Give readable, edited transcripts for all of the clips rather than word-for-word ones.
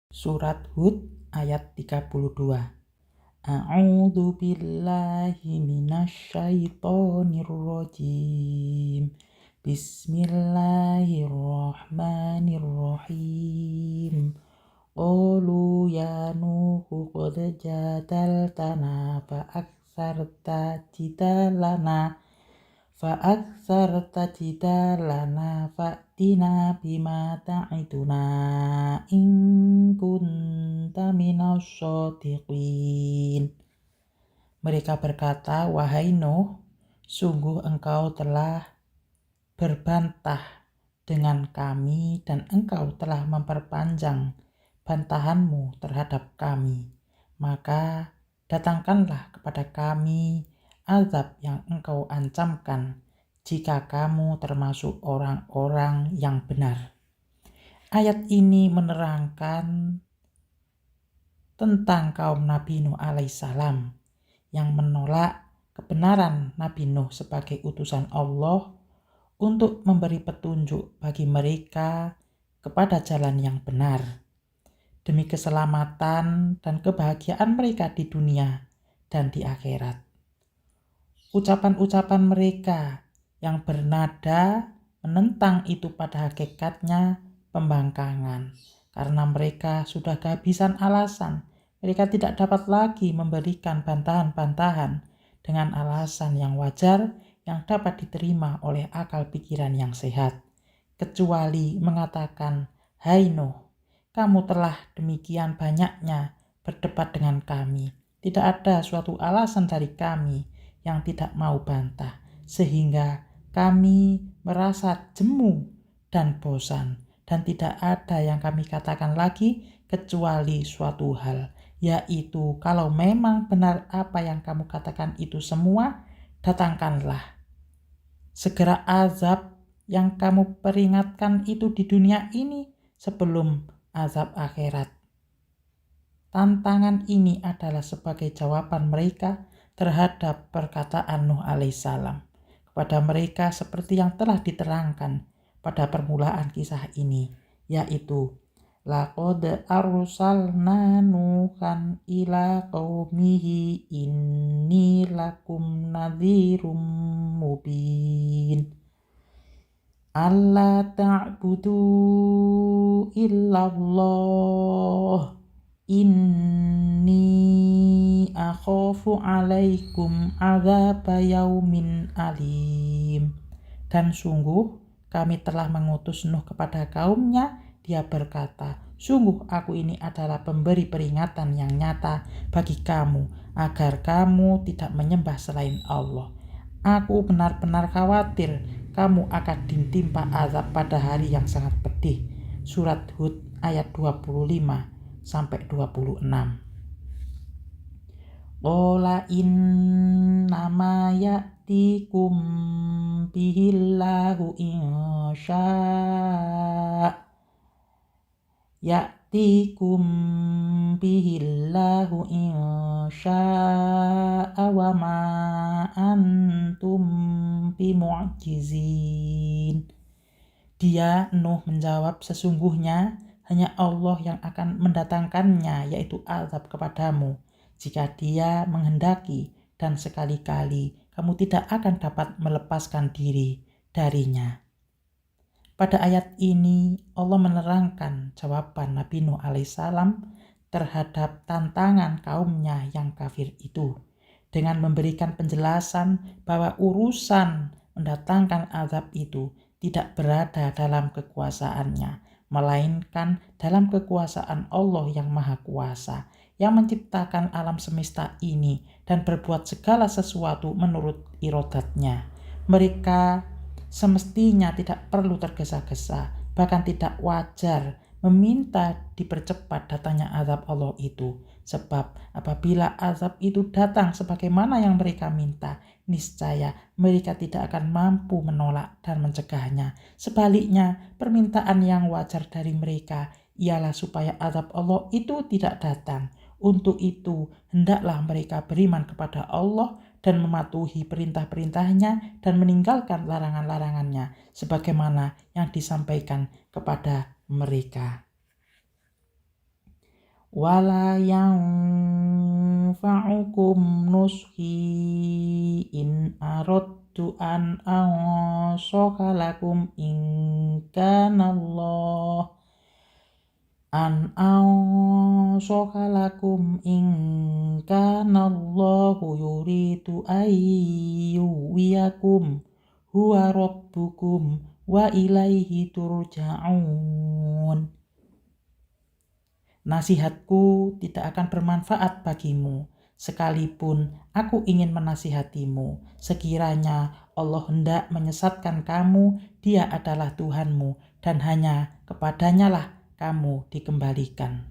Surat Hud ayat 32. A'udzu billahi minasyaitonir rajim. Bismillahirrahmanirrahim. Qalu ya Nuhu qad jadaltana fa'aktsarta jidalana fa'tina bima ta'iduna in kunta minas shadiqin. Mereka berkata, wahai Nuh, sungguh engkau telah berbantah dengan kami dan engkau telah memperpanjang bantahanmu terhadap kami. Maka datangkanlah kepada kami azab yang engkau ancamkan jika kamu termasuk orang-orang yang benar. Ayat ini menerangkan tentang kaum Nabi Nuh alaihissalam yang menolak kebenaran Nabi Nuh sebagai utusan Allah untuk memberi petunjuk bagi mereka kepada jalan yang benar demi keselamatan dan kebahagiaan mereka di dunia dan di akhirat. Ucapan-ucapan mereka yang bernada menentang itu pada hakikatnya pembangkangan, karena mereka sudah kehabisan alasan. Mereka tidak dapat lagi memberikan bantahan-bantahan dengan alasan yang wajar yang dapat diterima oleh akal pikiran yang sehat, kecuali mengatakan, hai Nuh, kamu telah demikian banyaknya berdebat dengan kami. Tidak ada suatu alasan dari kami yang tidak mau bantah, sehingga kami merasa jemu dan bosan, dan tidak ada yang kami katakan lagi kecuali suatu hal, yaitu kalau memang benar apa yang kamu katakan itu semua, datangkanlah segera azab yang kamu peringatkan itu di dunia ini sebelum azab akhirat. Tantangan ini adalah sebagai jawaban mereka terhadap perkataan Nuh alaihissalam kepada mereka seperti yang telah diterangkan pada permulaan kisah ini, yaitu laqad arsalna nuhan ila qaumihi inni lakum nadhirum mubin. Alla ta'budu illallah inni akhafu alaikum adzaba yaumin alim. Dan sungguh kami telah mengutus Nuh kepada kaumnya. Dia berkata, sungguh aku ini adalah pemberi peringatan yang nyata bagi kamu agar kamu tidak menyembah selain Allah. Aku benar-benar khawatir kamu akan ditimpa azab pada hari yang sangat pedih. Surat Hud ayat 25 sampai 26. Qala innama ya'tikum bihillahu insya'a wa ma antum bimu'jizin. Dia Nuh menjawab, sesungguhnya hanya Allah yang akan mendatangkannya, yaitu azab kepadamu jika Dia menghendaki, dan sekali-kali kamu tidak akan dapat melepaskan diri darinya. Pada ayat ini Allah menerangkan jawaban Nabi Nuh alaihissalam terhadap tantangan kaumnya yang kafir itu dengan memberikan penjelasan bahwa urusan mendatangkan azab itu tidak berada dalam kekuasaannya, melainkan dalam kekuasaan Allah yang Maha Kuasa, yang menciptakan alam semesta ini dan berbuat segala sesuatu menurut iradatnya. Mereka semestinya tidak perlu tergesa-gesa, bahkan tidak wajar meminta dipercepat datangnya azab Allah itu. Sebab apabila azab itu datang sebagaimana yang mereka minta, niscaya mereka tidak akan mampu menolak dan mencegahnya. Sebaliknya, permintaan yang wajar dari mereka ialah supaya azab Allah itu tidak datang. Untuk itu, hendaklah mereka beriman kepada Allah dan mematuhi perintah-perintahnya dan meninggalkan larangan-larangannya sebagaimana yang disampaikan kepada mereka. wala yanfa'ukum nushi in aradtu an ansaha lakum in kanallah an ansaha lakum in kanallahu yuridu ayyuwiyakum huwa rabbukum wa ilaihi turja'un. Nasihatku tidak akan bermanfaat bagimu, sekalipun aku ingin menasihatimu. Sekiranya Allah hendak menyesatkan kamu, Dia adalah Tuhanmu, dan hanya kepadanya lah kamu dikembalikan.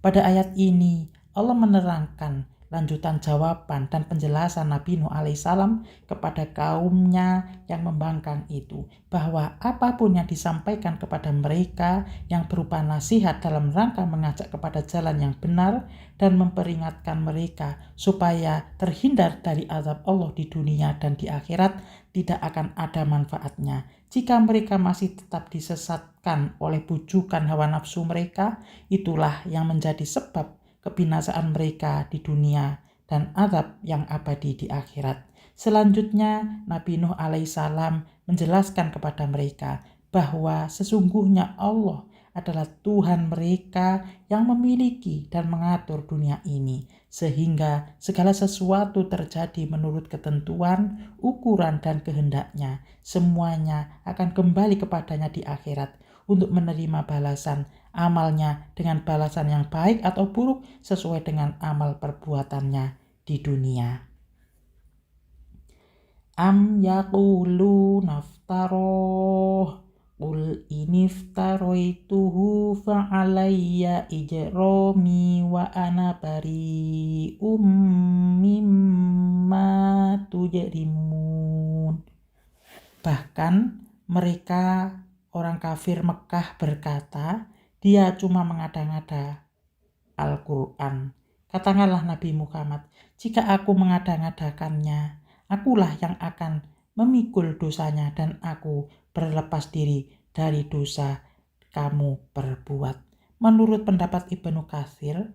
Pada ayat ini, Allah menerangkan lanjutan jawaban dan penjelasan Nabi Nuh alaihissalam kepada kaumnya yang membangkang itu, bahwa apapun yang disampaikan kepada mereka yang berupa nasihat dalam rangka mengajak kepada jalan yang benar dan memperingatkan mereka supaya terhindar dari azab Allah di dunia dan di akhirat, tidak akan ada manfaatnya. Jika mereka masih tetap disesatkan oleh bujukan hawa nafsu mereka, itulah yang menjadi sebab kebinasaan mereka di dunia dan azab yang abadi di akhirat. Selanjutnya, Nabi Nuh alaihissalam menjelaskan kepada mereka bahwa sesungguhnya Allah adalah Tuhan mereka yang memiliki dan mengatur dunia ini, sehingga segala sesuatu terjadi menurut ketentuan, ukuran, dan kehendaknya. Semuanya akan kembali kepadanya di akhirat untuk menerima balasan amalnya dengan balasan yang baik atau buruk sesuai dengan amal perbuatannya di dunia. Am yaqulu naftaroh qul iniftaroituhu fa'alayya ijrami wa ana bari'um mimma tujrimun. Bahkan mereka orang kafir Mekah berkata, dia cuma mengada-ngada Al-Quran. Katakanlah Nabi Muhammad, jika aku mengada-ngadakannya, akulah yang akan memikul dosanya dan aku berlepas diri dari dosa kamu perbuat. Menurut pendapat Ibnu Katsir,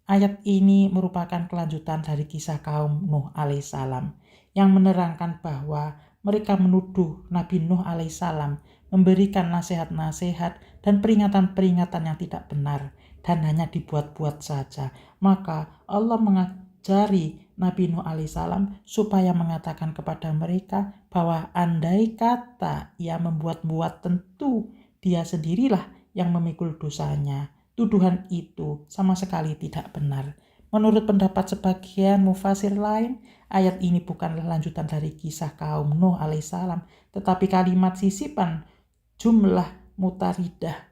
ayat ini merupakan kelanjutan dari kisah kaum Nuh alaihissalam yang menerangkan bahwa mereka menuduh Nabi Nuh alaihissalam memberikan nasihat-nasihat dan peringatan-peringatan yang tidak benar dan hanya dibuat-buat saja. Maka Allah mengajari Nabi Nuh alaihissalam supaya mengatakan kepada mereka bahwa andai kata ia membuat-buat, tentu dia sendirilah yang memikul dosanya. Tuduhan itu sama sekali tidak benar. Menurut pendapat sebagian mufasir lain, ayat ini bukanlah lanjutan dari kisah kaum Nuh alaihissalam, tetapi kalimat sisipan jumlah mutaridah.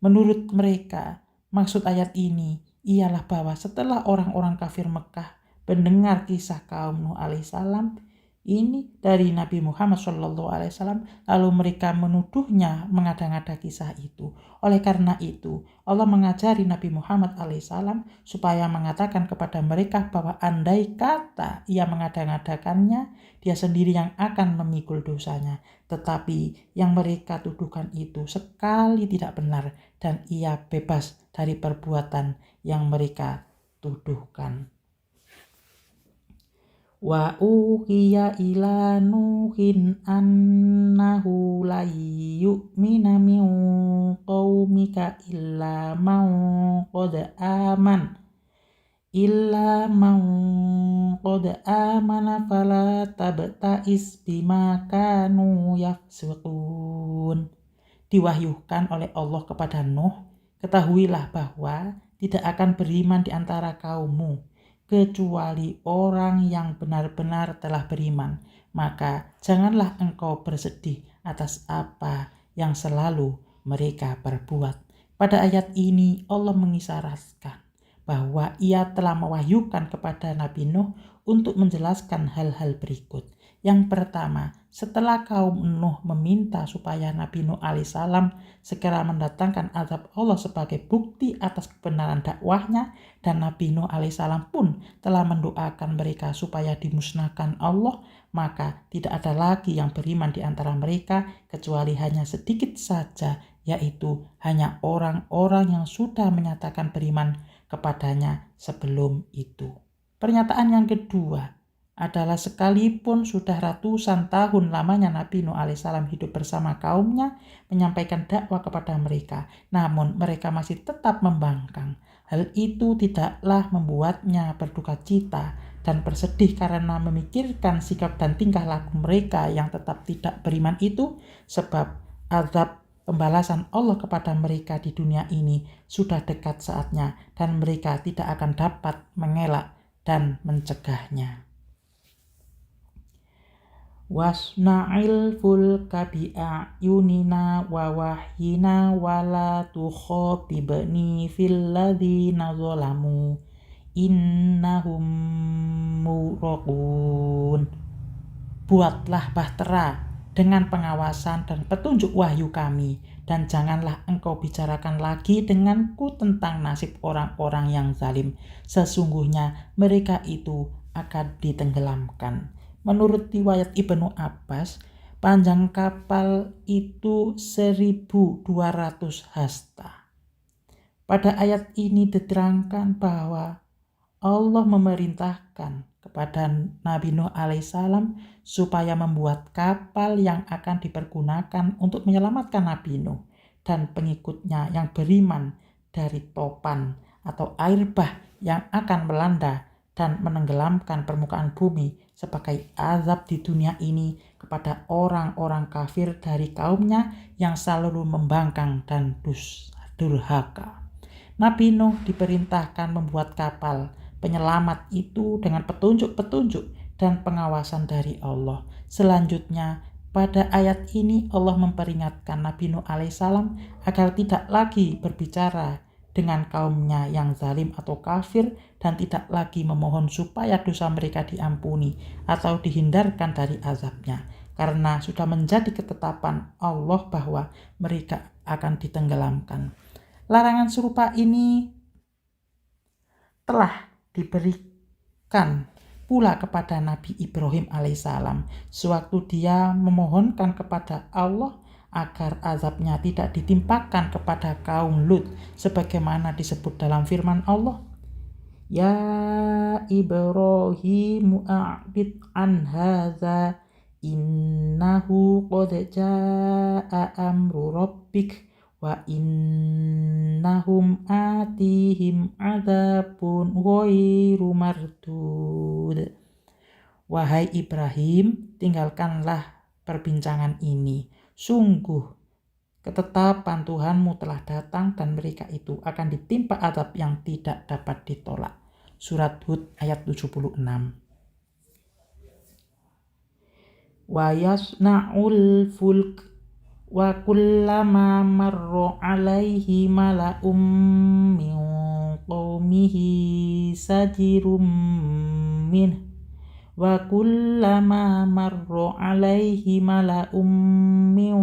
Menurut mereka, maksud ayat ini ialah bahwa setelah orang-orang kafir Mekah mendengar kisah kaum Nuh alaihissalam ini dari Nabi Muhammad SAW, lalu mereka menuduhnya mengada-ngada kisah itu. Oleh karena itu, Allah mengajari Nabi Muhammad SAW supaya mengatakan kepada mereka bahwa andai kata ia mengada-ngadakannya, dia sendiri yang akan memikul dosanya. Tetapi yang mereka tuduhkan itu sekali tidak benar dan ia bebas dari perbuatan yang mereka tuduhkan. Wa uhiya ila nuhin annahu la yu'mina min qaumika illa man qad amana fala tabta'is bima kanu yafsukun. Diwahyukan oleh Allah kepada Nuh, ketahuilah bahwa tidak akan beriman di antara kaummu kecuali orang yang benar-benar telah beriman. Maka janganlah engkau bersedih atas apa yang selalu mereka perbuat. Pada ayat ini Allah mengisyaratkan bahwa ia telah mewahyukan kepada Nabi Nuh untuk menjelaskan hal-hal berikut. Yang pertama, setelah kaum Nuh meminta supaya Nabi Nuh alaihissalam segera mendatangkan azab Allah sebagai bukti atas kebenaran dakwahnya, dan Nabi Nuh alaihissalam pun telah mendoakan mereka supaya dimusnahkan Allah, maka tidak ada lagi yang beriman di antara mereka kecuali hanya sedikit saja yaitu hanya orang-orang yang sudah menyatakan beriman kepadanya sebelum itu. Pernyataan yang kedua adalah sekalipun sudah ratusan tahun lamanya Nabi Nuh alaihissalam hidup bersama kaumnya, menyampaikan dakwah kepada mereka, namun mereka masih tetap membangkang. Hal itu tidaklah membuatnya berduka cita dan bersedih karena memikirkan sikap dan tingkah laku mereka yang tetap tidak beriman itu, sebab azab pembalasan Allah kepada mereka di dunia ini sudah dekat saatnya dan mereka tidak akan dapat mengelak dan mencegahnya. Wasna'il fulka bi'ayunina wa wahyina wala tukhatibni fil ladzina zalamu innahum mughraqun. Buatlah bahtera dengan pengawasan dan petunjuk wahyu kami, dan janganlah engkau bicarakan lagi denganku tentang nasib orang-orang yang zalim. Sesungguhnya mereka itu akan ditenggelamkan. Menurut riwayat Ibnu Abbas, panjang kapal itu 1.200 hasta. Pada ayat ini diterangkan bahwa Allah memerintahkan kepada Nabi Nuh alaihissalam supaya membuat kapal yang akan dipergunakan untuk menyelamatkan Nabi Nuh dan pengikutnya yang beriman dari topan atau air bah yang akan melanda dan menenggelamkan permukaan bumi sebagai azab di dunia ini kepada orang-orang kafir dari kaumnya yang selalu membangkang dan durhaka. Nabi Nuh diperintahkan membuat kapal penyelamat itu dengan petunjuk-petunjuk dan pengawasan dari Allah. Selanjutnya, pada ayat ini Allah memperingatkan Nabi Nuh alaihissalam agar tidak lagi berbicara dengan kaumnya yang zalim atau kafir dan tidak lagi memohon supaya dosa mereka diampuni atau dihindarkan dari azabnya, karena sudah menjadi ketetapan Allah bahwa mereka akan ditenggelamkan. Larangan serupa ini telah diberikan pula kepada Nabi Ibrahim alaihissalam sewaktu dia memohonkan kepada Allah agar azabnya tidak ditimpakan kepada kaum Lut sebagaimana disebut dalam firman Allah, Ya Ibrahim a'rid an hadza innahu qad jaa'a amru rabbik wa innahum atihim adzabun ghairu mardud. Wahai Ibrahim, tinggalkanlah perbincangan ini. Sungguh ketetapan Tuhanmu telah datang dan mereka itu akan ditimpa azab yang tidak dapat ditolak. Surat Hud ayat 76. Wa yasna'ul fulk wa kullama marra alaihi mala'um min qaumihi sajirum min wa kullama marra alaihi mala'um min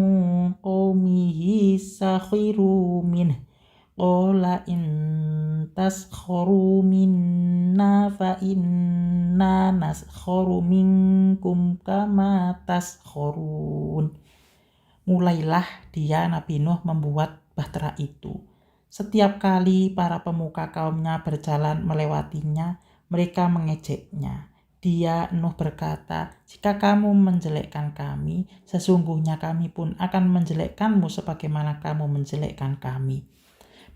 qaumihi sakhiru min qala in taskharu minna fa inna naskharu minkum kama taskharun. Mulailah dia Nabi Nuh membuat bahtera itu. Setiap kali para pemuka kaumnya berjalan melewatinya, mereka mengejeknya. Dia Nuh berkata, jika kamu menjelekkan kami, sesungguhnya kami pun akan menjelekkanmu sebagaimana kamu menjelekkan kami.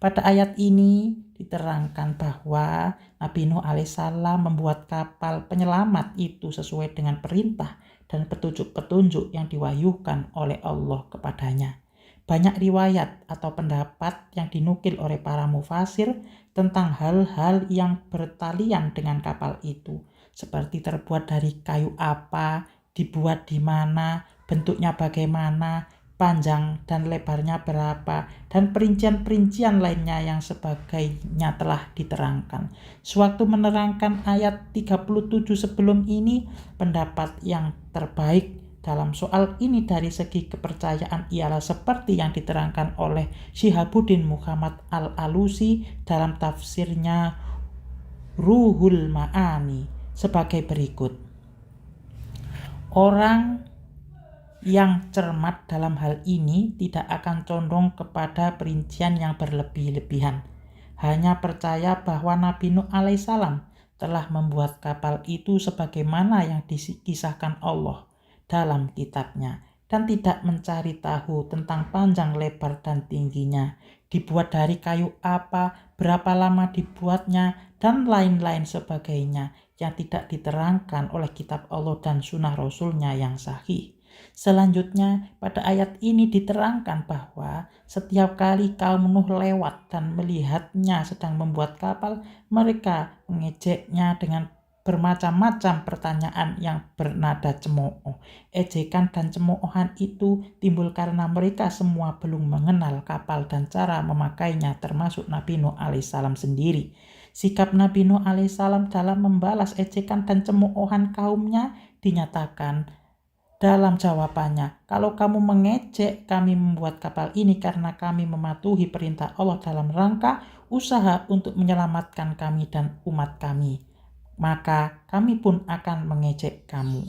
Pada ayat ini diterangkan bahwa Nabi Nuh alaihissalam membuat kapal penyelamat itu sesuai dengan perintah dan petunjuk-petunjuk yang diwahyukan oleh Allah kepadanya. Banyak riwayat atau pendapat yang dinukil oleh para mufasir tentang hal-hal yang bertalian dengan kapal itu, seperti terbuat dari kayu apa, dibuat di mana, bentuknya bagaimana, panjang dan lebarnya berapa, dan perincian-perincian lainnya yang sebagainya telah diterangkan. Sewaktu menerangkan ayat 37 sebelum ini, pendapat yang terbaik dalam soal ini dari segi kepercayaan ialah seperti yang diterangkan oleh Syihabuddin Muhammad Al-Alusi dalam tafsirnya Ruhul Ma'ani sebagai berikut. Orang Yang cermat dalam hal ini tidak akan condong kepada perincian yang berlebih-lebihan. Hanya percaya bahwa Nabi Nuh alaihissalam telah membuat kapal itu sebagaimana yang dikisahkan Allah dalam kitabnya, dan tidak mencari tahu tentang panjang, lebar, dan tingginya, dibuat dari kayu apa, berapa lama dibuatnya, dan lain-lain sebagainya yang tidak diterangkan oleh kitab Allah dan sunnah Rasulnya yang sahih. Selanjutnya, pada ayat ini diterangkan bahwa setiap kali kaum Nuh lewat dan melihatnya sedang membuat kapal, mereka mengejeknya dengan bermacam-macam pertanyaan yang bernada cemooh. Ejekan dan cemoohan itu timbul karena mereka semua belum mengenal kapal dan cara memakainya, termasuk Nabi Nuh alaihissalam sendiri. Sikap Nabi Nuh alaihissalam dalam membalas ejekan dan cemoohan kaumnya dinyatakan dalam jawabannya, kalau kamu mengejek kami membuat kapal ini karena kami mematuhi perintah Allah dalam rangka usaha untuk menyelamatkan kami dan umat kami, maka kami pun akan mengejek kamu.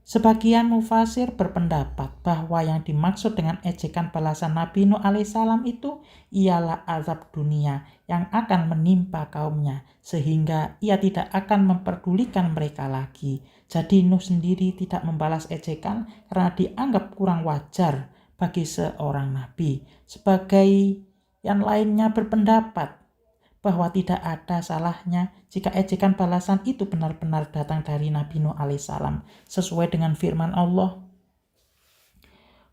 Sebagian mufasir berpendapat bahwa yang dimaksud dengan ejekan balasan Nabi Nuh alaihissalam itu ialah azab dunia yang akan menimpa kaumnya, sehingga ia tidak akan memperdulikan mereka lagi. Jadi Nuh sendiri tidak membalas ejekan karena dianggap kurang wajar bagi seorang nabi. Sebagai yang lainnya berpendapat bahwa tidak ada salahnya jika ejekan balasan itu benar-benar datang dari Nabi Nuh alaihissalam, sesuai dengan firman Allah,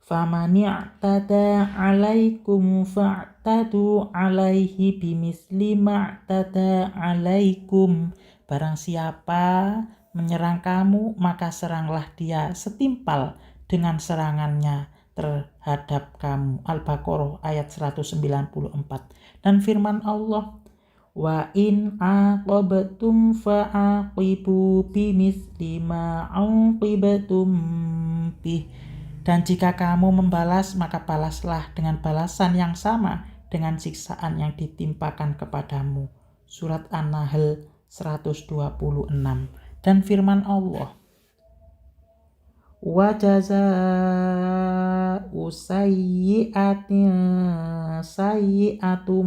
"Faman i'tada 'alaikum fa'tadu 'alaihi bimisli ma'tada 'alaikum." Barang siapa menyerang kamu, maka seranglah dia setimpal dengan serangannya terhadap kamu. Al-Baqarah ayat 194. Dan firman Allah, "Wa in aqabtum fa'aqibu bimisli ma 'uqibtum bih." Dan jika kamu membalas, maka balaslah dengan balasan yang sama dengan siksaan yang ditimpakan kepadamu. Surat An-Nahl 126. Dan firman Allah, "Wa jazaa'u sayyi'atin sayyi'atum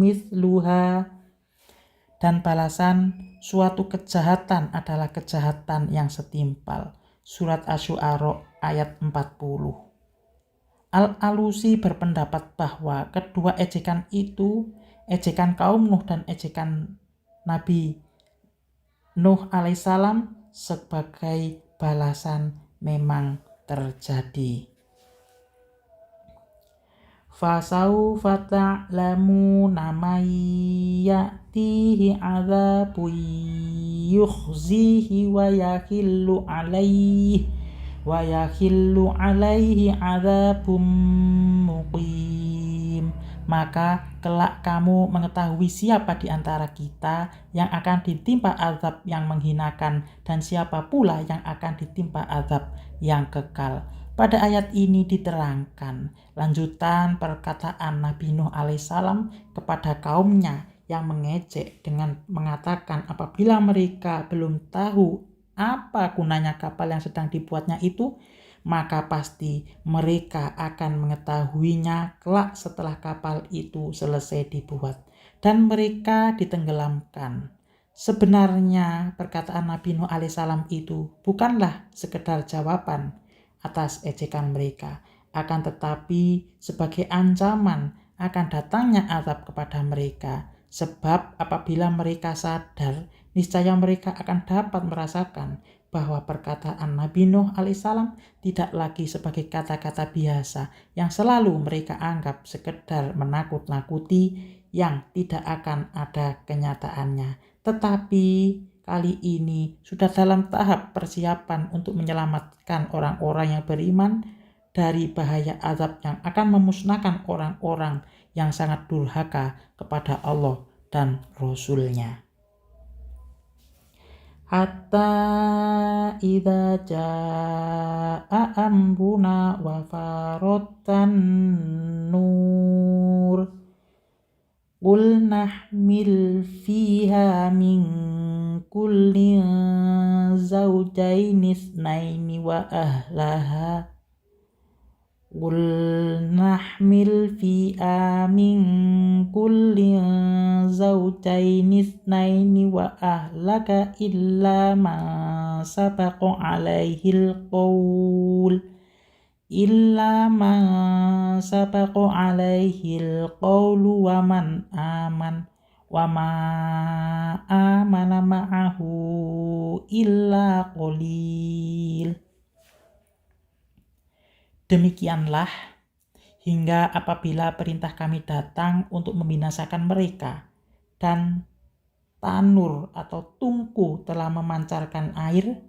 misluha." Dan balasan suatu kejahatan adalah kejahatan yang setimpal. Surat Asy-Syu'ara ayat 40. Al-Alusi berpendapat bahwa kedua ejekan itu, ejekan kaum Nuh dan ejekan Nabi Nuh alaihissalam, sebagai balasan memang terjadi. Fasaufa ta'lamuna may ya'tihi 'adzabun yukhzihi wa yakhillu 'alaihi 'adzabun muqim. Maka kelak kamu mengetahui siapa di antara kita yang akan ditimpa azab yang menghinakan dan siapa pula yang akan ditimpa azab yang kekal. Pada ayat ini diterangkan lanjutan perkataan Nabi Nuh alaihissalam kepada kaumnya yang mengejek dengan mengatakan apabila mereka belum tahu apa gunanya kapal yang sedang dibuatnya itu, maka pasti mereka akan mengetahuinya kelak setelah kapal itu selesai dibuat dan mereka ditenggelamkan. Sebenarnya perkataan Nabi Nuh alaihissalam itu bukanlah sekedar jawaban atas ejekan mereka, akan tetapi sebagai ancaman akan datangnya azab kepada mereka. Sebab apabila mereka sadar, niscaya mereka akan dapat merasakan bahwa perkataan Nabi Nuh alaihissalam tidak lagi sebagai kata-kata biasa yang selalu mereka anggap sekedar menakut-nakuti yang tidak akan ada kenyataannya, tetapi kali ini sudah dalam tahap persiapan untuk menyelamatkan orang-orang yang beriman dari bahaya azab yang akan memusnahkan orang-orang yang sangat durhaka kepada Allah dan Rasul-Nya. Hatta idza jaa amruna wa farotan nur qul nahmil fiha min kulli zawjaini itsnaini wa ahlaha qul nahmil fiha min kulli zawjaini itsnaini wa ahlaka illa ma sabaqa alaihil qaul wa man wa ma amana ma'ahu illa qalil. Demikianlah hingga apabila perintah kami datang untuk membinasakan mereka dan tanur atau tungku telah memancarkan air,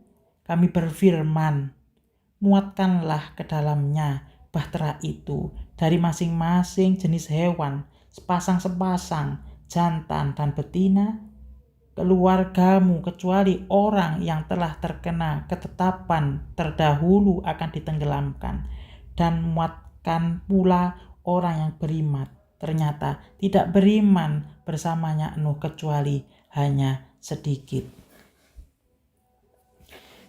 kami berfirman, muatkanlah ke dalamnya bahtera itu dari masing-masing jenis hewan, sepasang-sepasang, jantan dan betina, keluargamu kecuali orang yang telah terkena ketetapan terdahulu akan ditenggelamkan, dan muatkan pula orang yang beriman. Ternyata tidak beriman bersamanya Nuh kecuali hanya sedikit.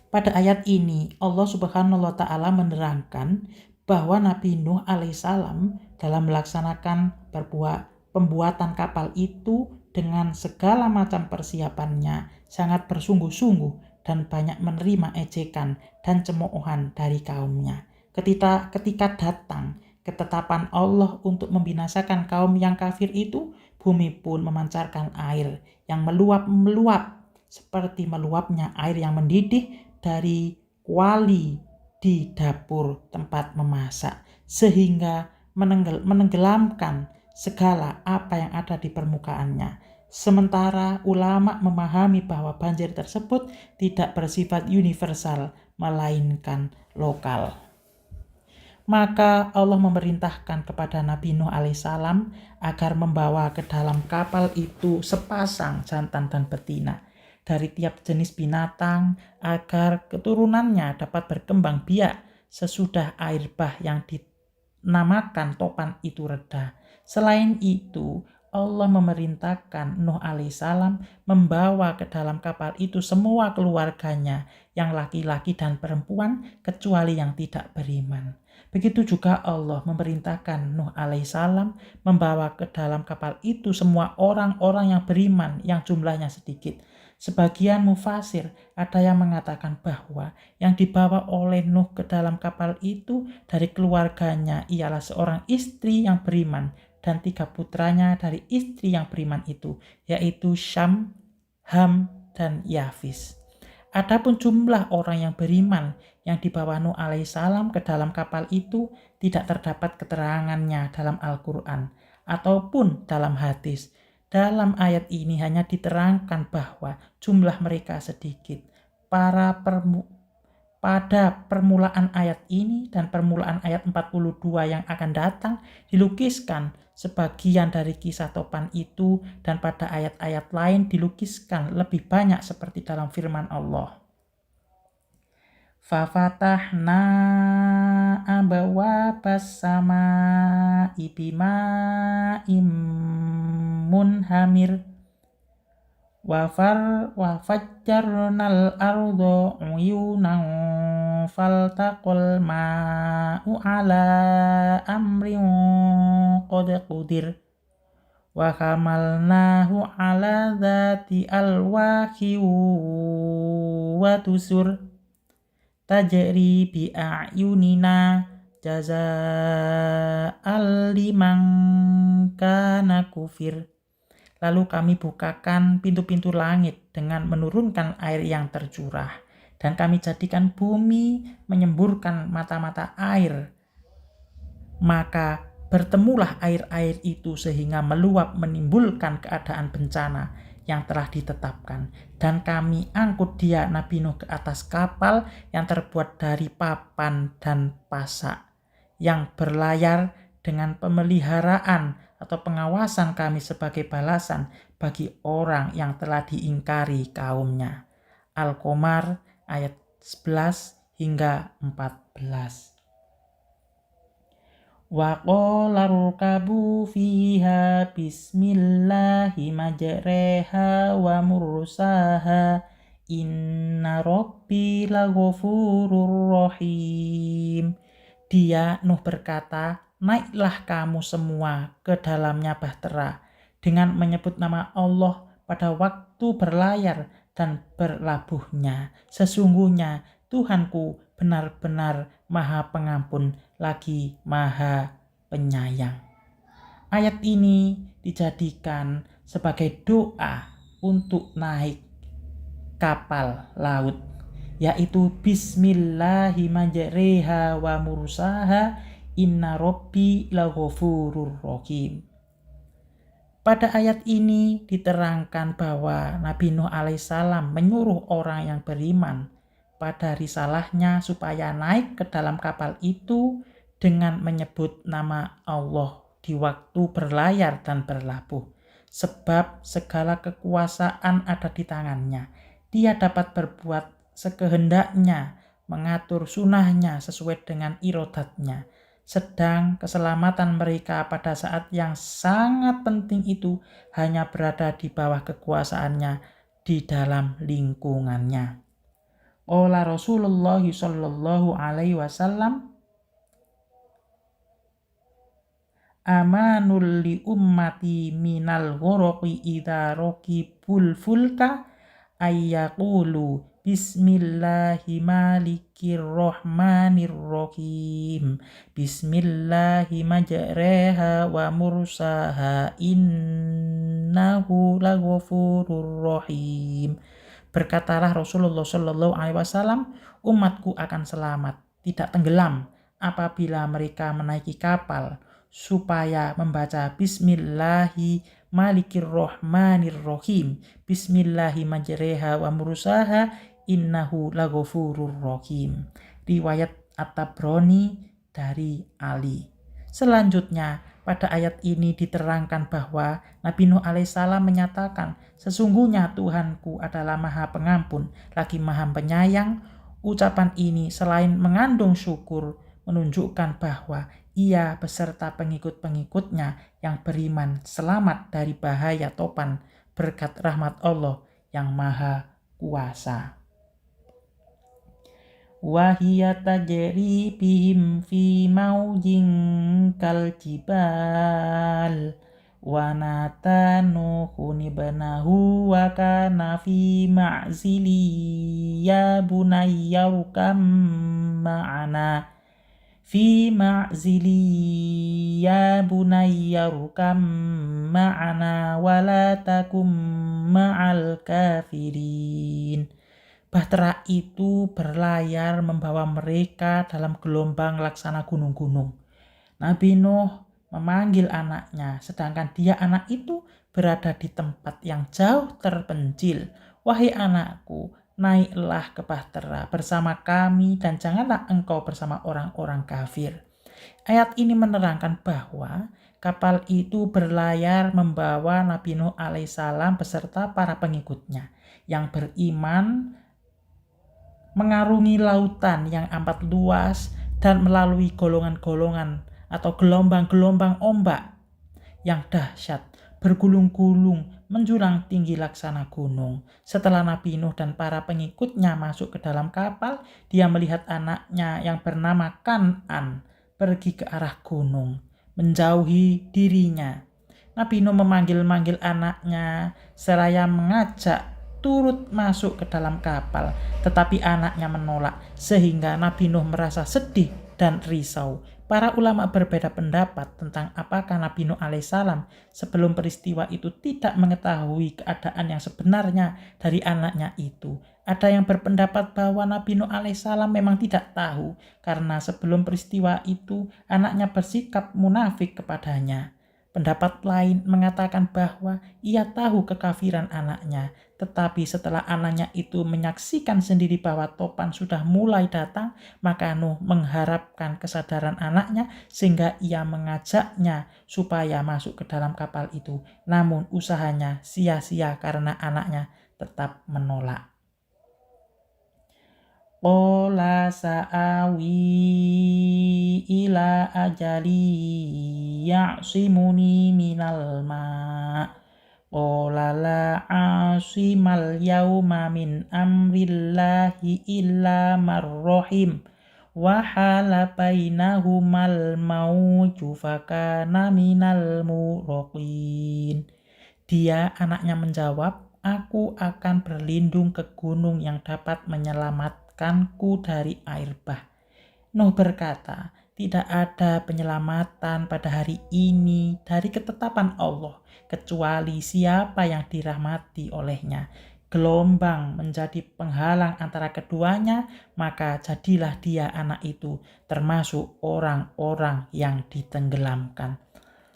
Pada ayat ini Allah Subhanahu wa Ta'ala menerangkan bahwa Nabi Nuh alaihissalam dalam melaksanakan pembuatan kapal itu dengan segala macam persiapannya sangat bersungguh-sungguh dan banyak menerima ejekan dan cemoohan dari kaumnya. Ketika datang ketetapan Allah untuk membinasakan kaum yang kafir itu, bumi pun memancarkan air yang meluap-meluap seperti meluapnya air yang mendidih dari kuali di dapur tempat memasak, sehingga menenggelamkan segala apa yang ada di permukaannya. Sementara ulama memahami bahwa banjir tersebut tidak bersifat universal, melainkan lokal. Maka Allah memerintahkan kepada Nabi Nuh alaihissalam agar membawa ke dalam kapal itu sepasang jantan dan betina dari tiap jenis binatang agar keturunannya dapat berkembang biak sesudah air bah yang dinamakan topan itu reda. Selain itu, Allah memerintahkan Nuh alaihissalam membawa ke dalam kapal itu semua keluarganya yang laki-laki dan perempuan kecuali yang tidak beriman. Begitu juga Allah memerintahkan Nuh alaihissalam membawa ke dalam kapal itu semua orang-orang yang beriman yang jumlahnya sedikit. Sebagian mufasir ada yang mengatakan bahwa yang dibawa oleh Nuh ke dalam kapal itu dari keluarganya ialah seorang istri yang beriman dan 3 putranya dari istri yang beriman itu, yaitu Syam, Ham, dan Yafis. Adapun jumlah orang yang beriman yang dibawa Nuh alaihissalam ke dalam kapal itu tidak terdapat keterangannya dalam Al-Quran ataupun dalam hadis. Dalam ayat ini hanya diterangkan bahwa jumlah mereka sedikit. Pada permulaan ayat ini dan permulaan ayat 42 yang akan datang dilukiskan sebagian dari kisah topan itu, dan pada ayat-ayat lain dilukiskan lebih banyak seperti dalam firman Allah. Fafatahna abawabas samaa'i bima'im munhamir wa fajjarnal arda uyunan faltaqal ma'u ala amrin qad qudir wa hamalnahu ala dhati alwahi wa tusur tajri bi a'yunina jazaa'al liman kana kufir. Lalu kami bukakan pintu-pintu langit dengan menurunkan air yang tercurah, dan kami jadikan bumi menyemburkan mata-mata air. Maka bertemulah air-air itu sehingga meluap menimbulkan keadaan bencana yang telah ditetapkan. Dan kami angkut dia Nabi Nuh ke atas kapal yang terbuat dari papan dan pasak, yang berlayar dengan pemeliharaan atau pengawasan kami sebagai balasan bagi orang yang telah diingkari kaumnya. Al-Qamar ayat 11 hingga 14. Wa qala rkabu fiha bismillahi majreha wa mursaha inna rabbi laghafurur rahim. Dia Nuh berkata, naiklah kamu semua ke dalamnya bahtera dengan menyebut nama Allah pada waktu berlayar dan berlabuhnya. Sesungguhnya Tuhanku benar-benar Maha Pengampun lagi Maha Penyayang. Ayat ini dijadikan sebagai doa untuk naik kapal laut, yaitu Bismillahi majreha wa mursaha inna rabbi laghafurur rahim. Pada ayat ini diterangkan bahwa Nabi Nuh alaihissalam menyuruh orang yang beriman pada risalahnya supaya naik ke dalam kapal itu dengan menyebut nama Allah di waktu berlayar dan berlabuh. Sebab segala kekuasaan ada di tangannya. Dia dapat berbuat sekehendaknya, mengatur sunahnya sesuai dengan irodatnya. Sedang keselamatan mereka pada saat yang sangat penting itu hanya berada di bawah kekuasaannya di dalam lingkungannya. Qala Rasulullah sallallahu alaihi wasallam, amanul li ummati minal ghuraqi idza raqibul fulka ayyaqulu bismillahi malikir rahmanir rahim bismillahi majreha wa mursaha innahu laghafurur rahim. Berkatalah Rasulullah Shallallahu Alaihi Wasallam, umatku akan selamat, tidak tenggelam apabila mereka menaiki kapal, supaya membaca Bismillahi malikir rahmanir rahim, Bismillahi majreha wa mursaha innahu laghafurur rahim. Riwayat At-Tabrani dari Ali. Selanjutnya, pada ayat ini diterangkan bahwa Nabi Nuh alaihissalam menyatakan, sesungguhnya Tuhanku adalah Maha Pengampun, lagi Maha Penyayang. Ucapan ini selain mengandung syukur, menunjukkan bahwa ia beserta pengikut-pengikutnya yang beriman selamat dari bahaya topan berkat rahmat Allah yang Maha Kuasa. Wahiya tajri bihim fi maujin kal jibal wa natanu ibnahu wa kana fi ma'zili ya bunayya rukam ma'ana fi ma'zili ya bunayya rukam ma'ana wa la takum ma'al kafirin. Bahtera itu berlayar membawa mereka dalam gelombang laksana gunung-gunung. Nabi Nuh memanggil anaknya, sedangkan dia anak itu berada di tempat yang jauh terpencil. Wahai anakku, naiklah ke bahtera bersama kami dan janganlah engkau bersama orang-orang kafir. Ayat ini menerangkan bahwa kapal itu berlayar membawa Nabi Nuh alaihissalam beserta para pengikutnya yang beriman, mengarungi lautan yang amat luas dan melalui golongan-golongan atau gelombang-gelombang ombak yang dahsyat, bergulung-gulung, menjulang tinggi laksana gunung. Setelah Nabi Nuh dan para pengikutnya masuk ke dalam kapal, dia melihat anaknya yang bernama Kan'an pergi ke arah gunung, menjauhi dirinya. Nabi Nuh memanggil-manggil anaknya seraya mengajak turut masuk ke dalam kapal, tetapi anaknya menolak sehingga Nabi Nuh merasa sedih dan risau. Para ulama berbeda pendapat tentang apakah Nabi Nuh alaihissalam sebelum peristiwa itu tidak mengetahui keadaan yang sebenarnya dari anaknya itu. Ada yang berpendapat bahwa Nabi Nuh alaihissalam memang tidak tahu karena sebelum peristiwa itu anaknya bersikap munafik kepadanya. Pendapat lain mengatakan bahwa ia tahu kekafiran anaknya, tetapi setelah anaknya itu menyaksikan sendiri bahwa topan sudah mulai datang, maka Nuh mengharapkan kesadaran anaknya sehingga ia mengajaknya supaya masuk ke dalam kapal itu. Namun usahanya sia-sia karena anaknya tetap menolak. Qala sa'awi ila ajali ya'simuni minal ma' Qala la asimal yauma min amrillahi illa marrohim wa hala bainahumal mauju fakana minal muraqin. Dia anaknya menjawab, aku akan berlindung ke gunung yang dapat menyelamatkanku dari air bah. Nuh berkata, tidak ada penyelamatan pada hari ini dari ketetapan Allah, kecuali siapa yang dirahmati olehnya. Gelombang menjadi penghalang antara keduanya, maka jadilah dia anak itu termasuk orang-orang yang ditenggelamkan.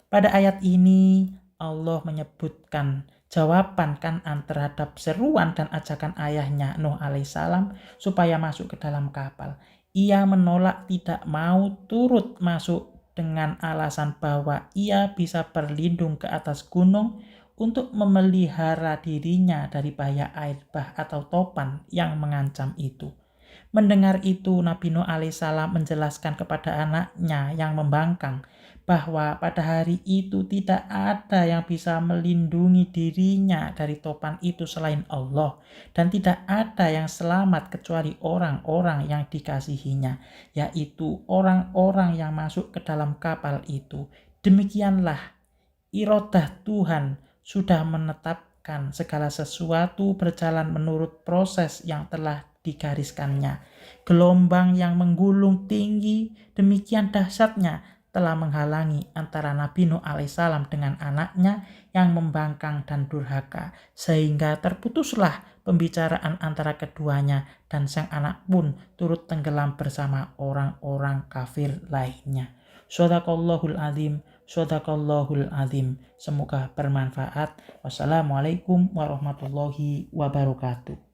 Pada ayat ini Allah menyebutkan jawaban Kan'an terhadap seruan dan ajakan ayahnya Nuh alaihissalam supaya masuk ke dalam kapal. Ia menolak, tidak mau turut masuk dengan alasan bahwa ia bisa berlindung ke atas gunung untuk memelihara dirinya dari bahaya air bah atau topan yang mengancam itu. Mendengar itu, Nabi Nuh alaihissalam menjelaskan kepada anaknya yang membangkang bahwa pada hari itu tidak ada yang bisa melindungi dirinya dari topan itu selain Allah, dan tidak ada yang selamat kecuali orang-orang yang dikasihinya, yaitu orang-orang yang masuk ke dalam kapal itu. Demikianlah iradah Tuhan sudah menetapkan segala sesuatu berjalan menurut proses yang telah digariskannya. Gelombang yang menggulung tinggi demikian dahsyatnya telah menghalangi antara Nabi Nuh alaihissalam dengan anaknya yang membangkang dan durhaka, sehingga terputuslah pembicaraan antara keduanya, dan sang anak pun turut tenggelam bersama orang-orang kafir lainnya. Shadaqallahul azim. Shadaqallahul azim. Semoga bermanfaat. Wassalamualaikum warahmatullahi wabarakatuh.